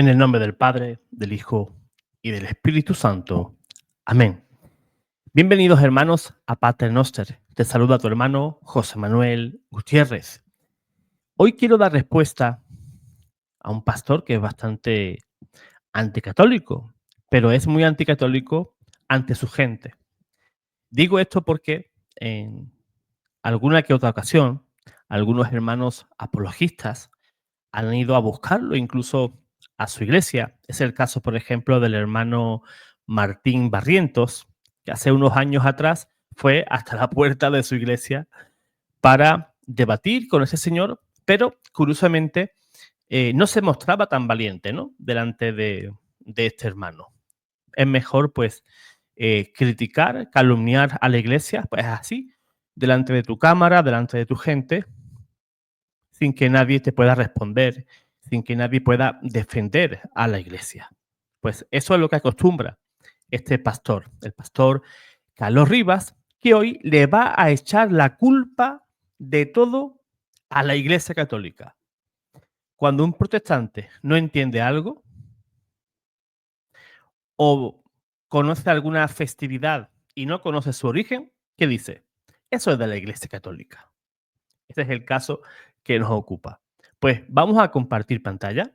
En el nombre del Padre, del Hijo y del Espíritu Santo. Amén. Bienvenidos, hermanos, a Pater Noster. Te saluda tu hermano José Manuel Gutiérrez. Hoy quiero dar respuesta a un pastor que es bastante anticatólico, pero es muy anticatólico ante su gente. Digo esto porque en alguna que otra ocasión, algunos hermanos apologistas han ido a buscarlo, incluso a su iglesia. Es el caso, por ejemplo, del hermano Martín Barrientos, que hace unos años atrás fue hasta la puerta de su iglesia para debatir con ese señor, pero curiosamente no se mostraba tan valiente, ¿no?, delante de este hermano. Es mejor, pues, criticar, calumniar a la iglesia, pues así, delante de tu cámara, delante de tu gente, sin que nadie te pueda responder, sin que nadie pueda defender a la iglesia. Pues eso es lo que acostumbra este pastor, el pastor Carlos Rivas, que hoy le va a echar la culpa de todo a la Iglesia Católica. Cuando un protestante no entiende algo o conoce alguna festividad y no conoce su origen, ¿qué dice? Eso es de la Iglesia Católica. Este es el caso que nos ocupa. Pues vamos a compartir pantalla.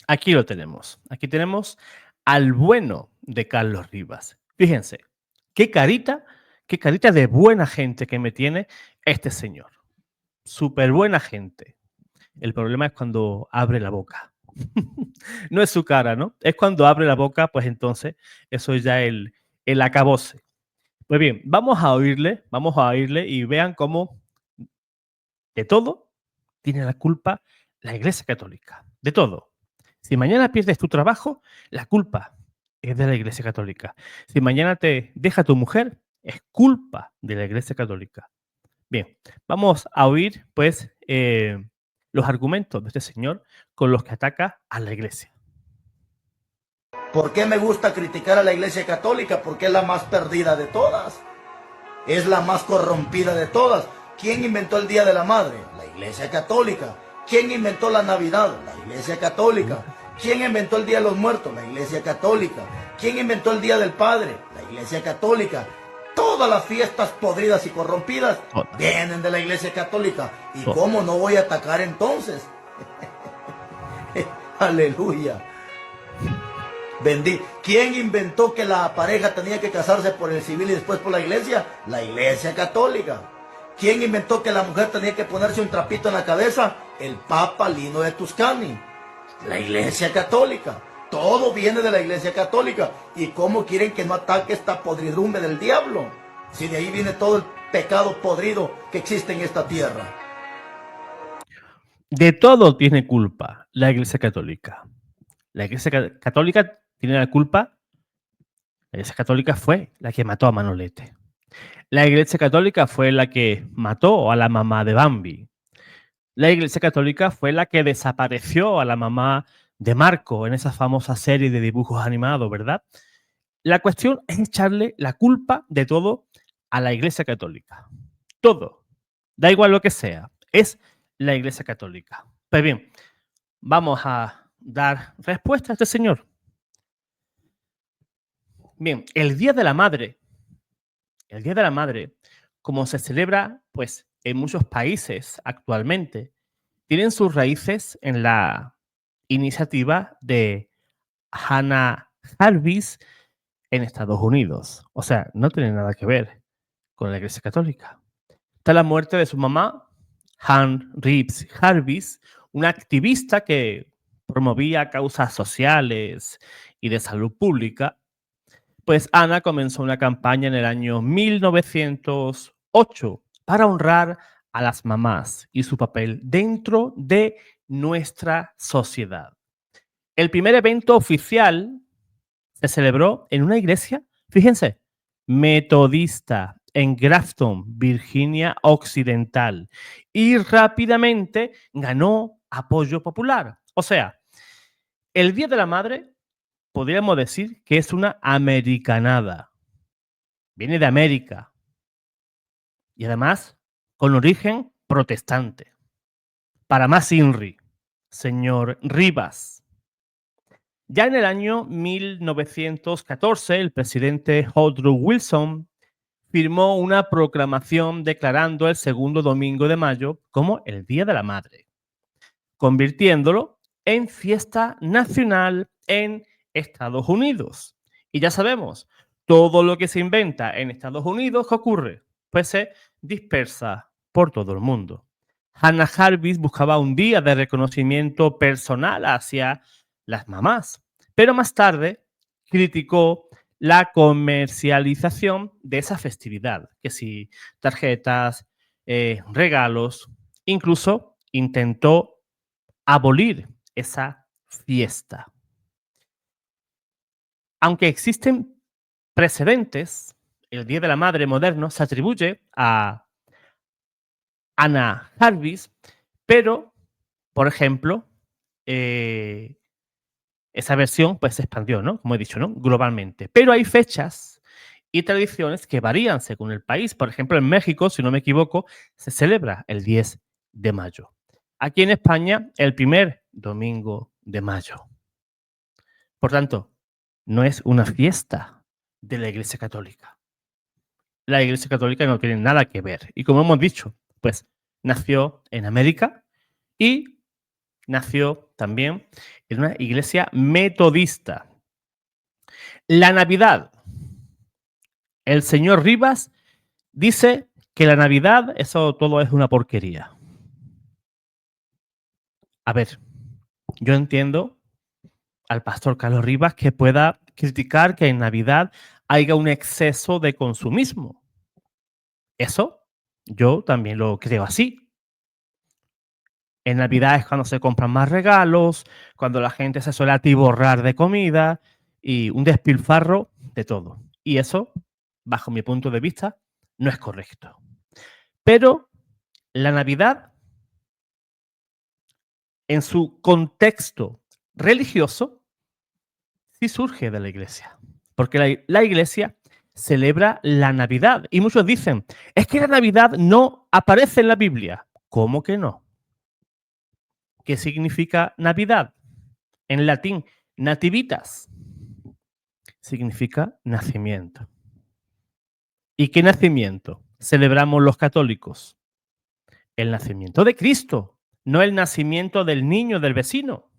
Aquí lo tenemos. Aquí tenemos al bueno de Carlos Rivas. Fíjense, qué carita de buena gente que me tiene este señor. Súper buena gente. El problema es cuando abre la boca. No es su cara, ¿no? Es cuando abre la boca, pues entonces eso es ya el acabose. Pues bien, vamos a oírle y vean cómo de todo tiene la culpa la Iglesia Católica. De todo. Si mañana pierdes tu trabajo, la culpa es de la Iglesia Católica. Si mañana te deja tu mujer, es culpa de la Iglesia Católica. Bien, vamos a oír, pues, los argumentos de este señor con los que ataca a la Iglesia. ¿Por qué me gusta criticar a la Iglesia Católica? Porque es la más perdida de todas. Es la más corrompida de todas. ¿Quién inventó el Día de la Madre? La Iglesia Católica. ¿Quién inventó la Navidad? La Iglesia Católica. ¿Quién inventó el Día de los Muertos? La Iglesia Católica. ¿Quién inventó el Día del Padre? La Iglesia Católica. Todas las fiestas podridas y corrompidas vienen de la Iglesia Católica. ¿Y cómo no voy a atacar entonces? Aleluya. ¿Quién inventó que la pareja tenía que casarse por el civil y después por la iglesia? La Iglesia Católica. ¿Quién inventó que la mujer tenía que ponerse un trapito en la cabeza? El Papa Lino de Tuscany. La Iglesia Católica. Todo viene de la Iglesia Católica. ¿Y cómo quieren que no ataque esta podridumbre del diablo? Si de ahí viene todo el pecado podrido que existe en esta tierra. De todo tiene culpa la Iglesia Católica. La Iglesia Católica tiene la culpa. La Iglesia Católica fue la que mató a Manolete. La Iglesia Católica fue la que mató a la mamá de Bambi. La Iglesia Católica fue la que desapareció a la mamá de Marco en esa famosa serie de dibujos animados, ¿verdad? La cuestión es echarle la culpa de todo a la Iglesia Católica. Todo. Da igual lo que sea. Es la Iglesia Católica. Pues bien, vamos a dar respuesta a este señor. Bien, el Día de la Madre, como se celebra, pues, en muchos países actualmente, tienen sus raíces en la iniciativa de Hannah Jarvis en Estados Unidos. O sea, no tiene nada que ver con la Iglesia Católica. Está la muerte de su mamá, Hannah Reeves Jarvis, una activista que promovía causas sociales y de salud pública. Pues Ana comenzó una campaña en el año 1908 para honrar a las mamás y su papel dentro de nuestra sociedad. El primer evento oficial se celebró en una iglesia, fíjense, metodista en Grafton, Virginia Occidental, y rápidamente ganó apoyo popular. O sea, el Día de la Madre podríamos decir que es una americanada. Viene de América. Y además, con origen protestante. Para más INRI, señor Rivas. Ya en el año 1914, el presidente Woodrow Wilson firmó una proclamación declarando el segundo domingo de mayo como el Día de la Madre, convirtiéndolo en fiesta nacional en Estados Unidos. Y ya sabemos, todo lo que se inventa en Estados Unidos, ¿qué ocurre? Pues se dispersa por todo el mundo. Hannah Jarvis buscaba un día de reconocimiento personal hacia las mamás, pero más tarde criticó la comercialización de esa festividad, que si tarjetas, regalos, incluso intentó abolir esa fiesta. Aunque existen precedentes, el Día de la Madre moderno se atribuye a Hannah Jarvis, pero, por ejemplo, esa versión pues se expandió, ¿no? Como he dicho, ¿no? Globalmente. Pero hay fechas y tradiciones que varían según el país. Por ejemplo, en México, si no me equivoco, se celebra el 10 de mayo. Aquí en España, el primer domingo de mayo. Por tanto, no es una fiesta de la Iglesia Católica. La Iglesia Católica no tiene nada que ver. Y como hemos dicho, pues nació en América y nació también en una iglesia metodista. La Navidad. El señor Rivas dice que la Navidad, eso todo es una porquería. A ver, yo entiendo al pastor Carlos Rivas que pueda criticar que en Navidad haya un exceso de consumismo. Eso yo también lo creo así. En Navidad es cuando se compran más regalos, cuando la gente se suele atiborrar de comida y un despilfarro de todo. Y eso, bajo mi punto de vista, no es correcto. Pero la Navidad, en su contexto religioso, sí surge de la iglesia. Porque la iglesia celebra la Navidad. Y muchos dicen, es que la Navidad no aparece en la Biblia. ¿Cómo que no? ¿Qué significa Navidad? En latín, nativitas. Significa nacimiento. ¿Y qué nacimiento celebramos los católicos? El nacimiento de Cristo, no el nacimiento del niño del vecino.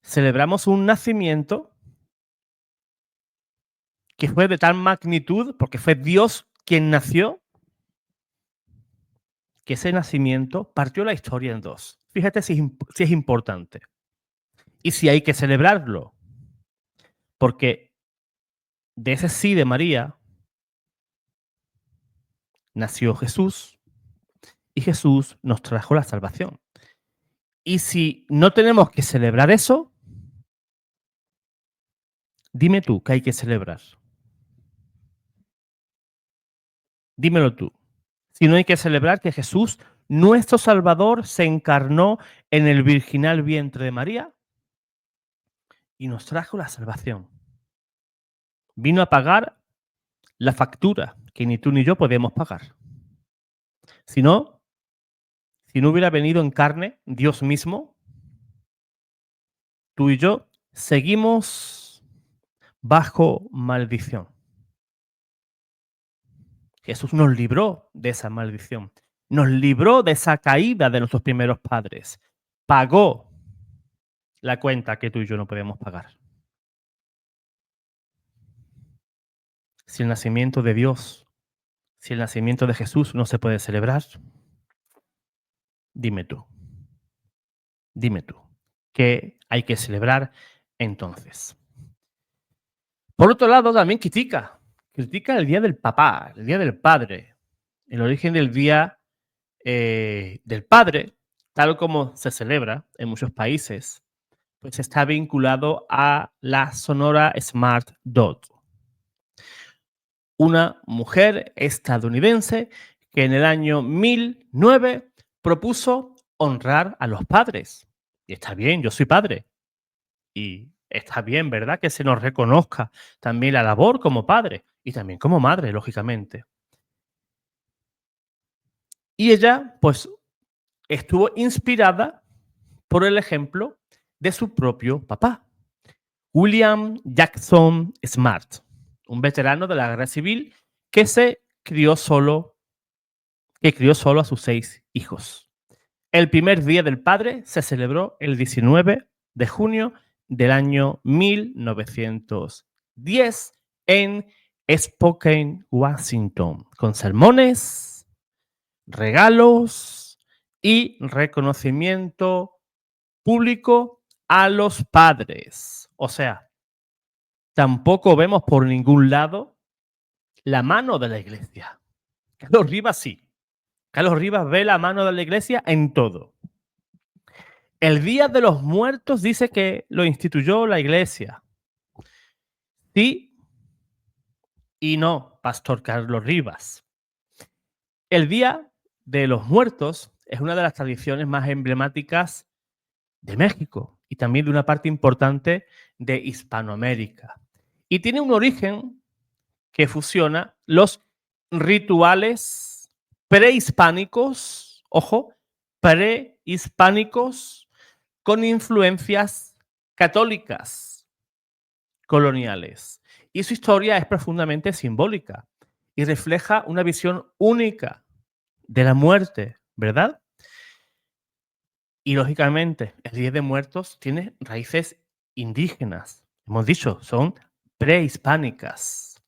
Celebramos un nacimiento que fue de tal magnitud, porque fue Dios quien nació, que ese nacimiento partió la historia en dos. Fíjate si es importante. Y si hay que celebrarlo. Porque de ese sí de María nació Jesús y Jesús nos trajo la salvación. Y si no tenemos que celebrar eso, dime tú qué hay que celebrar. Dímelo tú. Si no hay que celebrar que Jesús, nuestro Salvador, se encarnó en el virginal vientre de María y nos trajo la salvación. Vino a pagar la factura que ni tú ni yo podemos pagar. Si no hubiera venido en carne Dios mismo, tú y yo seguimos bajo maldición. Jesús nos libró de esa maldición, nos libró de esa caída de nuestros primeros padres, pagó la cuenta que tú y yo no podemos pagar. Si el nacimiento de Dios, si el nacimiento de Jesús no se puede celebrar, dime tú, ¿qué hay que celebrar entonces? Por otro lado, también critica el día del papá, el día del padre, el origen del día del padre, tal como se celebra en muchos países, pues está vinculado a la Sonora Smart Dot, una mujer estadounidense que en el año 1009 propuso honrar a los padres. Y está bien, yo soy padre. Y está bien, ¿verdad? Que se nos reconozca también la labor como padre y también como madre, lógicamente. Y ella, pues, estuvo inspirada por el ejemplo de su propio papá, William Jackson Smart, un veterano de la Guerra Civil que crió solo a sus 6 hijos. El primer Día del Padre se celebró el 19 de junio del año 1910 en Spokane, Washington, con sermones, regalos y reconocimiento público a los padres. O sea, tampoco vemos por ningún lado la mano de la iglesia. Carlos Rivas sí. Carlos Rivas ve la mano de la iglesia en todo. El Día de los Muertos dice que lo instituyó la iglesia. Sí y no, Pastor Carlos Rivas. El Día de los Muertos es una de las tradiciones más emblemáticas de México y también de una parte importante de Hispanoamérica. Y tiene un origen que fusiona los rituales prehispánicos, ojo, prehispánicos con influencias católicas coloniales. Y su historia es profundamente simbólica y refleja una visión única de la muerte, ¿verdad? Y lógicamente, el Día de Muertos tiene raíces indígenas. Hemos dicho, son prehispánicas.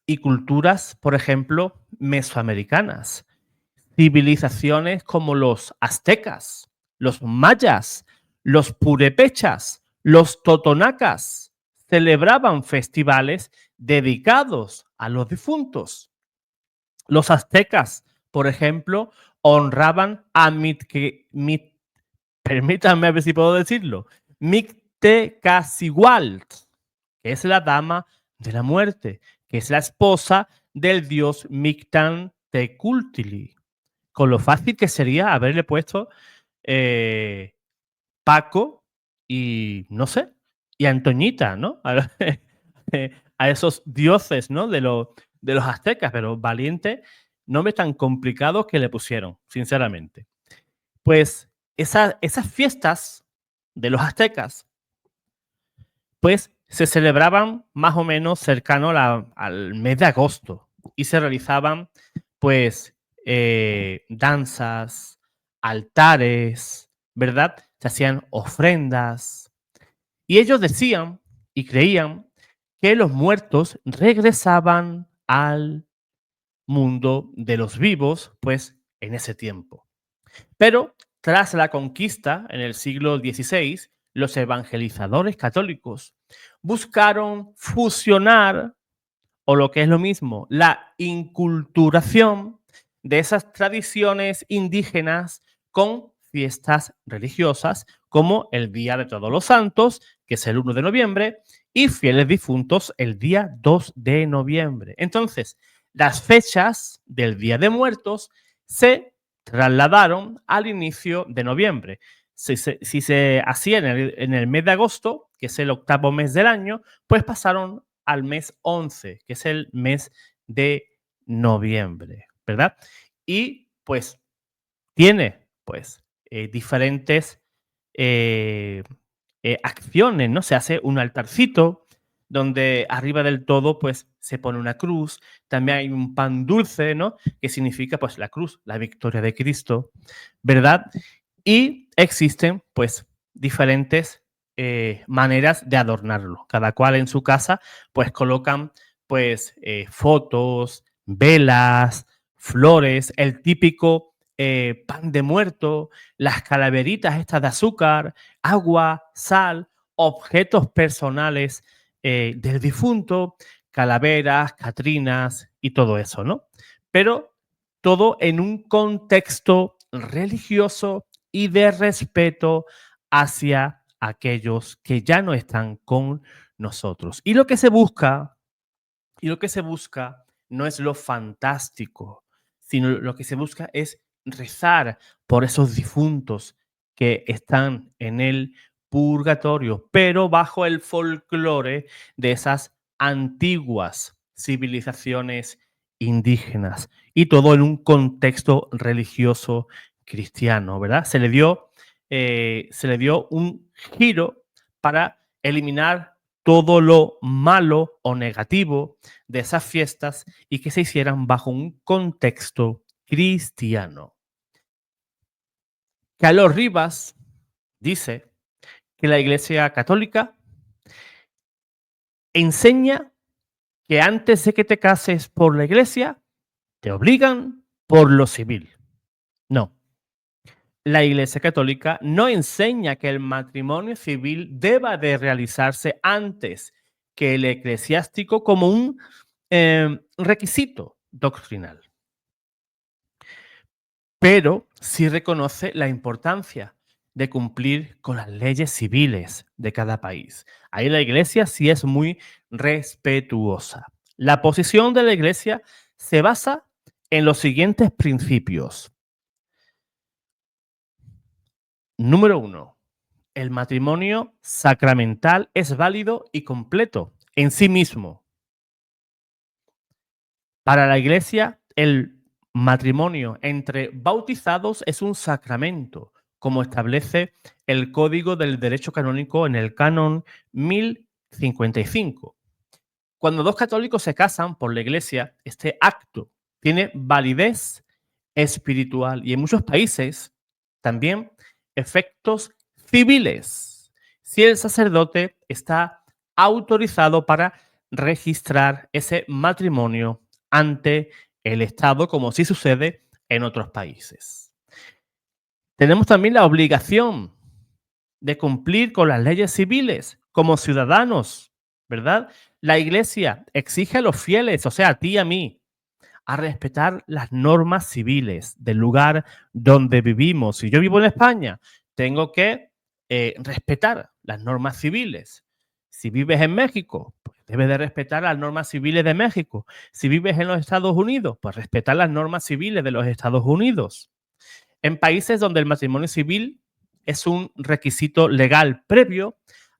Y culturas, por ejemplo, mesoamericanas. Civilizaciones como los aztecas, los mayas, los purépechas, los totonacas celebraban festivales dedicados a los difuntos. Los aztecas, por ejemplo, honraban a permítanme ver si puedo decirlo, Mictecacihuatl, que es la dama de la muerte, que es la esposa del dios Mictlantecuhtli. Con lo fácil que sería haberle puesto Paco y, no sé, y Antoñita, ¿no? A esos dioses, ¿no? De los aztecas, pero valiente, nombres tan complicados que le pusieron, sinceramente. Pues esas fiestas de los aztecas, pues se celebraban más o menos cercano al mes de agosto y se realizaban, pues, danzas, altares, ¿verdad? Se hacían ofrendas y ellos decían y creían que los muertos regresaban al mundo de los vivos, pues, en ese tiempo. Pero tras la conquista en el siglo XVI, los evangelizadores católicos buscaron fusionar, o lo que es lo mismo, la inculturación de esas tradiciones indígenas con fiestas religiosas como el Día de Todos los Santos, que es el 1 de noviembre, y Fieles Difuntos el día 2 de noviembre. Entonces, las fechas del Día de Muertos se trasladaron al inicio de noviembre. Si se hacía en el mes de agosto, que es el octavo mes del año, pues pasaron al mes 11, que es el mes de noviembre, ¿verdad? Y pues tiene pues diferentes acciones, ¿no? Se hace un altarcito donde arriba del todo pues se pone una cruz, también hay un pan dulce, ¿no? Que significa pues la cruz, la victoria de Cristo, ¿verdad? Y existen pues diferentes maneras de adornarlo. Cada cual en su casa pues colocan pues fotos, velas, flores, el típico pan de muerto, las calaveritas estas de azúcar, agua, sal, objetos personales del difunto, calaveras, catrinas y todo eso, ¿no? Pero todo en un contexto religioso y de respeto hacia aquellos que ya no están con nosotros. Y lo que se busca, no es lo fantástico, sino lo que se busca es rezar por esos difuntos que están en el purgatorio, pero bajo el folclore de esas antiguas civilizaciones indígenas y todo en un contexto religioso cristiano, ¿verdad? Se le dio un giro para eliminar todo lo malo o negativo de esas fiestas y que se hicieran bajo un contexto cristiano. Carlos Rivas dice que la Iglesia Católica enseña que antes de que te cases por la Iglesia, te obligan por lo civil. No. La Iglesia Católica no enseña que el matrimonio civil deba de realizarse antes que el eclesiástico como un requisito doctrinal. Pero sí reconoce la importancia de cumplir con las leyes civiles de cada país. Ahí la Iglesia sí es muy respetuosa. La posición de la Iglesia se basa en los siguientes principios. Número 1. El matrimonio sacramental es válido y completo en sí mismo. Para la Iglesia, el matrimonio entre bautizados es un sacramento, como establece el Código del Derecho Canónico en el Canon 1055. Cuando dos católicos se casan por la Iglesia, este acto tiene validez espiritual y en muchos países también efectos civiles, si el sacerdote está autorizado para registrar ese matrimonio ante el Estado, como sí sucede en otros países. Tenemos también la obligación de cumplir con las leyes civiles como ciudadanos, ¿verdad? La Iglesia exige a los fieles, o sea, a ti y a mí, a respetar las normas civiles del lugar donde vivimos. Si yo vivo en España, tengo que respetar las normas civiles. Si vives en México, pues debes de respetar las normas civiles de México. Si vives en los Estados Unidos, pues respetar las normas civiles de los Estados Unidos. En países donde el matrimonio civil es un requisito legal previo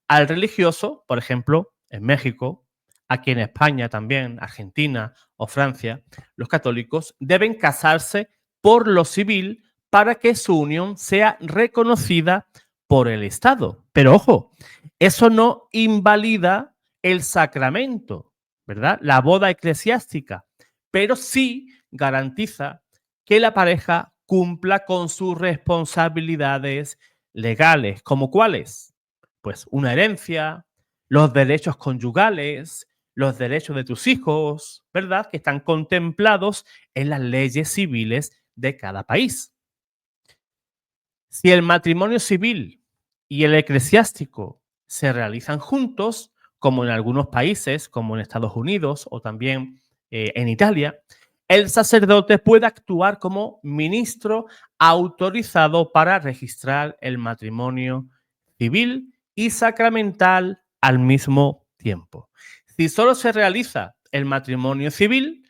al religioso, por ejemplo, en México, aquí en España también, Argentina o Francia, los católicos deben casarse por lo civil para que su unión sea reconocida por el Estado. Pero ojo, eso no invalida el sacramento, ¿verdad? La boda eclesiástica, pero sí garantiza que la pareja cumpla con sus responsabilidades legales, ¿como cuáles? Pues una herencia, los derechos conyugales, los derechos de tus hijos, ¿verdad? Que están contemplados en las leyes civiles de cada país. Si el matrimonio civil y el eclesiástico se realizan juntos, como en algunos países, como en Estados Unidos o también en Italia, el sacerdote puede actuar como ministro autorizado para registrar el matrimonio civil y sacramental al mismo tiempo. Si solo se realiza el matrimonio civil,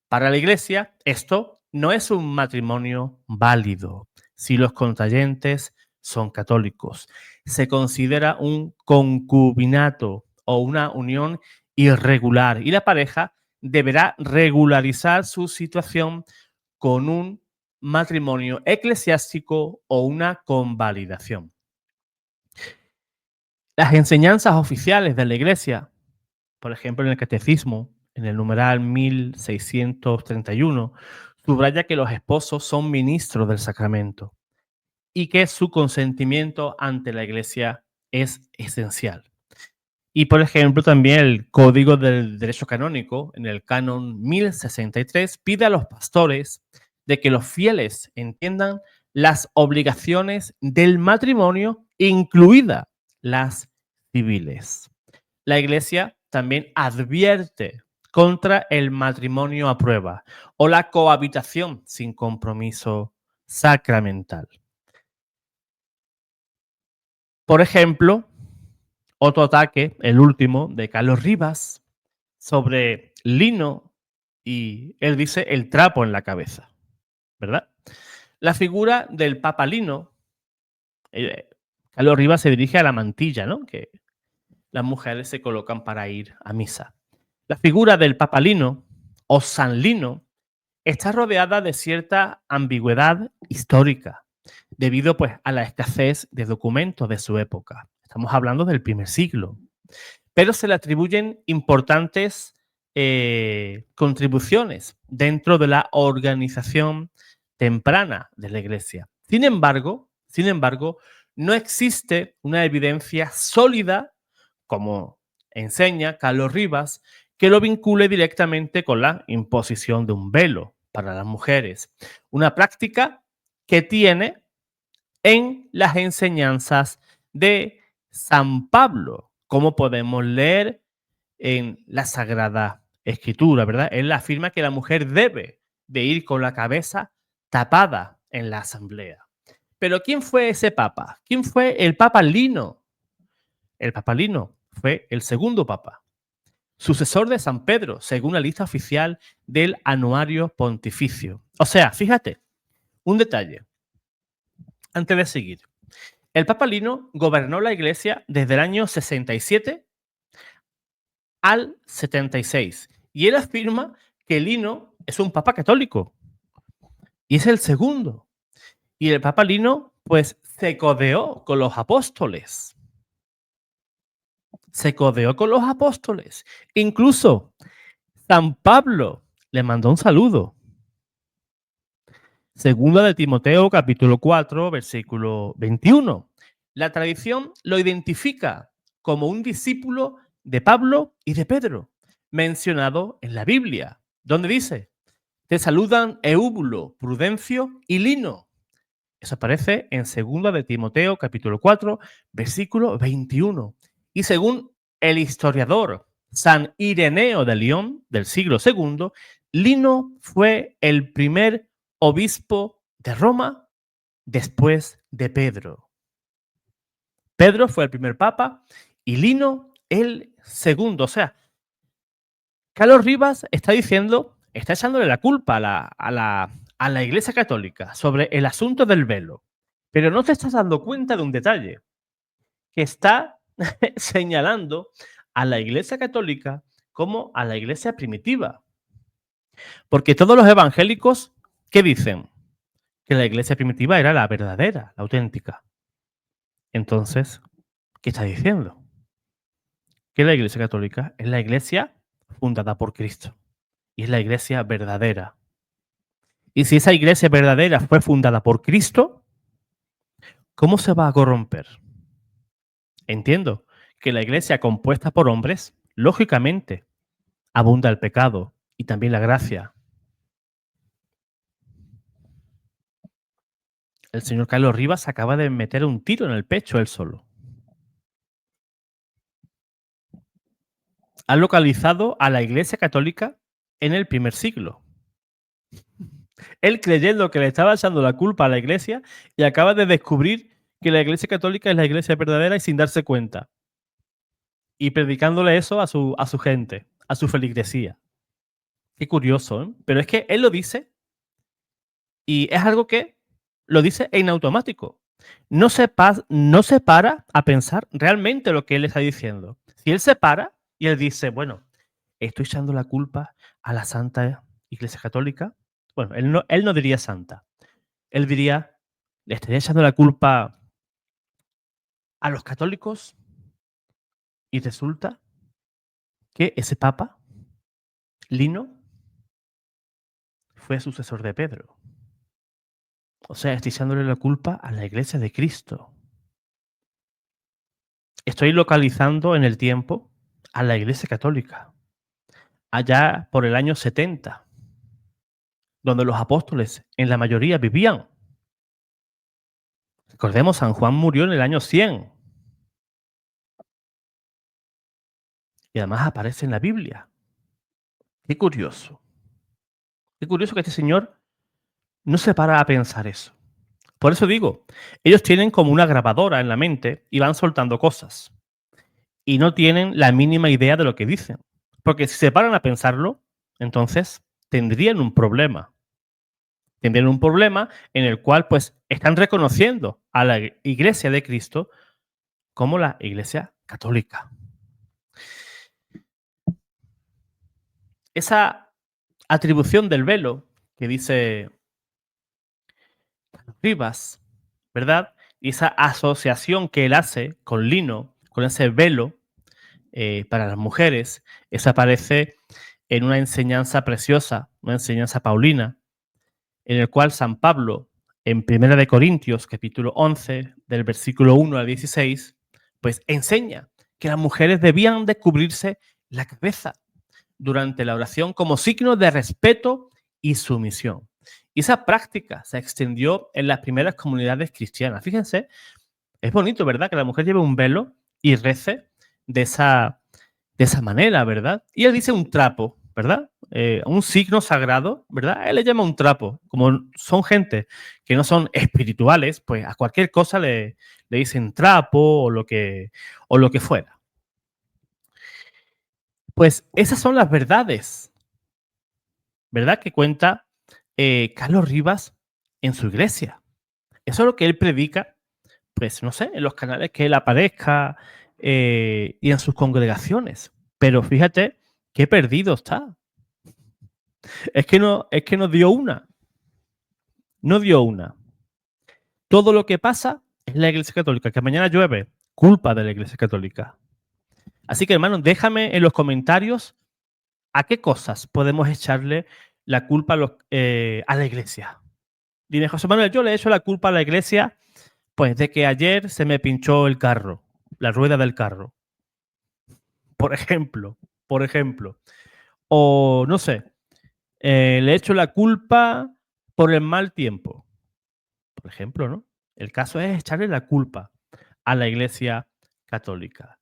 para la Iglesia esto no es un matrimonio válido si los contrayentes son católicos. Se considera un concubinato o una unión irregular y la pareja deberá regularizar su situación con un matrimonio eclesiástico o una convalidación. Las enseñanzas oficiales de la Iglesia, por ejemplo en el Catecismo, en el numeral 1631, subraya que los esposos son ministros del sacramento y que su consentimiento ante la Iglesia es esencial. Y, por ejemplo, también el Código del Derecho Canónico, en el Canon 1063, pide a los pastores de que los fieles entiendan las obligaciones del matrimonio, incluidas las civiles. La Iglesia también advierte contra el matrimonio a prueba o la cohabitación sin compromiso sacramental. Por ejemplo, otro ataque, el último, de Carlos Rivas, sobre lino, y él dice el trapo en la cabeza, ¿verdad? La figura del Papa Lino, Carlos Rivas se dirige a la mantilla, ¿no? Que las mujeres se colocan para ir a misa. La figura del Papa Lino o San Lino está rodeada de cierta ambigüedad histórica, debido pues a la escasez de documentos de su época. Estamos hablando del primer siglo. Pero se le atribuyen importantes contribuciones dentro de la organización temprana de la Iglesia. Sin embargo, no existe una evidencia sólida, como enseña Carlos Rivas, que lo vincule directamente con la imposición de un velo para las mujeres, una práctica que tiene en las enseñanzas de San Pablo, como podemos leer en la Sagrada Escritura, ¿verdad? Él afirma que la mujer debe de ir con la cabeza tapada en la asamblea. Pero ¿quién fue ese papa? ¿Quién fue el Papa Lino? El Papa Lino fue el segundo papa, sucesor de San Pedro, según la lista oficial del Anuario Pontificio. O sea, fíjate, un detalle, antes de seguir. El Papa Lino gobernó la Iglesia desde el año 67 al 76. Y él afirma que Lino es un papa católico. Y es el segundo. Y el Papa Lino, pues, se codeó con los apóstoles. Se codeó con los apóstoles. Incluso San Pablo le mandó un saludo. Segunda de Timoteo, capítulo 4, versículo 21. La tradición lo identifica como un discípulo de Pablo y de Pedro, mencionado en la Biblia, donde dice: te saludan Eúbulo, Prudencio y Lino. Eso aparece en 2 de Timoteo, capítulo 4, versículo 21. Y según el historiador San Ireneo de León, del siglo II, Lino fue el primer obispo de Roma después de Pedro. Pedro fue el primer papa y Lino el segundo. O sea, Carlos Rivas está diciendo, está echándole la culpa a la Iglesia Católica sobre el asunto del velo. Pero no te estás dando cuenta de un detalle, que está señalando a la Iglesia Católica como a la Iglesia primitiva. Porque todos los evangélicos, ¿qué dicen? Que la Iglesia primitiva era la verdadera, la auténtica. Entonces, ¿qué está diciendo? Que la Iglesia Católica es la Iglesia fundada por Cristo y es la Iglesia verdadera. Y si esa Iglesia verdadera fue fundada por Cristo, ¿cómo se va a corromper? Entiendo que la Iglesia compuesta por hombres, lógicamente, abunda el pecado y también la gracia. El señor Carlos Rivas acaba de meter un tiro en el pecho él solo. Ha localizado a la Iglesia Católica en el primer siglo. Él creyendo que le estaba echando la culpa a la Iglesia y acaba de descubrir que la Iglesia Católica es la Iglesia verdadera y sin darse cuenta. Y predicándole eso a su gente, a su feligresía. Qué curioso, ¿eh? Pero es que él lo dice y es algo que lo dice en automático. No se para a pensar realmente lo que él está diciendo. Si él se para y él dice, bueno, estoy echando la culpa a la Santa Iglesia Católica. Bueno, él no diría santa. Él diría, le estaría echando la culpa a los católicos y resulta que ese papa, Lino, fue sucesor de Pedro. O sea, estoy echándole la culpa a la Iglesia de Cristo. Estoy localizando en el tiempo a la Iglesia Católica, allá por el año 70, donde los apóstoles en la mayoría vivían. Recordemos, San Juan murió en el año 100. Y además aparece en la Biblia. Qué curioso. Qué curioso que este señor no se para a pensar eso. Por eso digo, ellos tienen como una grabadora en la mente y van soltando cosas. Y no tienen la mínima idea de lo que dicen. Porque si se paran a pensarlo, entonces tendrían un problema. Tendrían un problema en el cual pues están reconociendo a la Iglesia de Cristo como la Iglesia Católica. Esa atribución del velo que dice Rivas, ¿verdad? Y esa asociación que él hace con lino, con ese velo para las mujeres, esa aparece en una enseñanza preciosa, una enseñanza paulina, en el cual San Pablo, en 1 de Corintios, capítulo 11, del versículo 1 al 16, pues enseña que las mujeres debían de cubrirse la cabeza durante la oración como signo de respeto y sumisión. Y esa práctica se extendió en las primeras comunidades cristianas. Fíjense, es bonito, ¿verdad? Que la mujer lleve un velo y rece de esa manera, ¿verdad? Y él dice un trapo, ¿verdad? Un signo sagrado, ¿verdad? Él le llama un trapo. Como son gente que no son espirituales, pues a cualquier cosa le dicen trapo o lo que fuera. Pues esas son las verdades, ¿verdad? Que cuenta Carlos Rivas en su iglesia. Eso es lo que él predica, pues no sé, en los canales que él aparezca y en sus congregaciones. Pero fíjate qué perdido está. Es que no dio una. No dio una. Todo lo que pasa es la Iglesia Católica. Que mañana llueve, culpa de la Iglesia Católica. Así que, hermano, déjame en los comentarios a qué cosas podemos echarle la culpa a la Iglesia. Dime, José Manuel, yo le echo la culpa a la Iglesia, pues de que ayer se me pinchó el carro, la rueda del carro. Por ejemplo. O no sé, le echo la culpa por el mal tiempo. Por ejemplo, ¿no? El caso es echarle la culpa a la Iglesia Católica.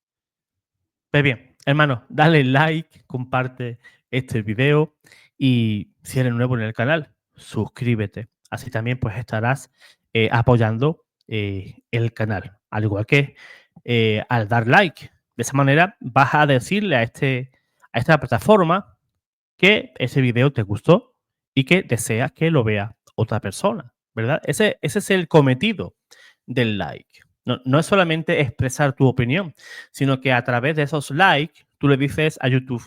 Pues bien, hermano, dale like, comparte este video y si eres nuevo en el canal, suscríbete. Así también pues estarás apoyando el canal. Al igual que al dar like. De esa manera vas a decirle a esta plataforma que ese video te gustó y que deseas que lo vea otra persona, ¿verdad? Ese es el cometido del like. No es solamente expresar tu opinión, sino que a través de esos likes tú le dices a YouTube,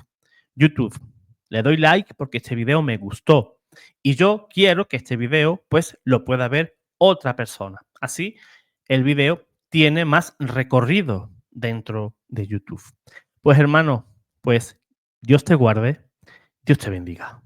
le doy like porque este video me gustó y yo quiero que este video pues lo pueda ver otra persona. Así el video tiene más recorrido dentro de YouTube. Pues hermano, pues Dios te guarde, Dios te bendiga.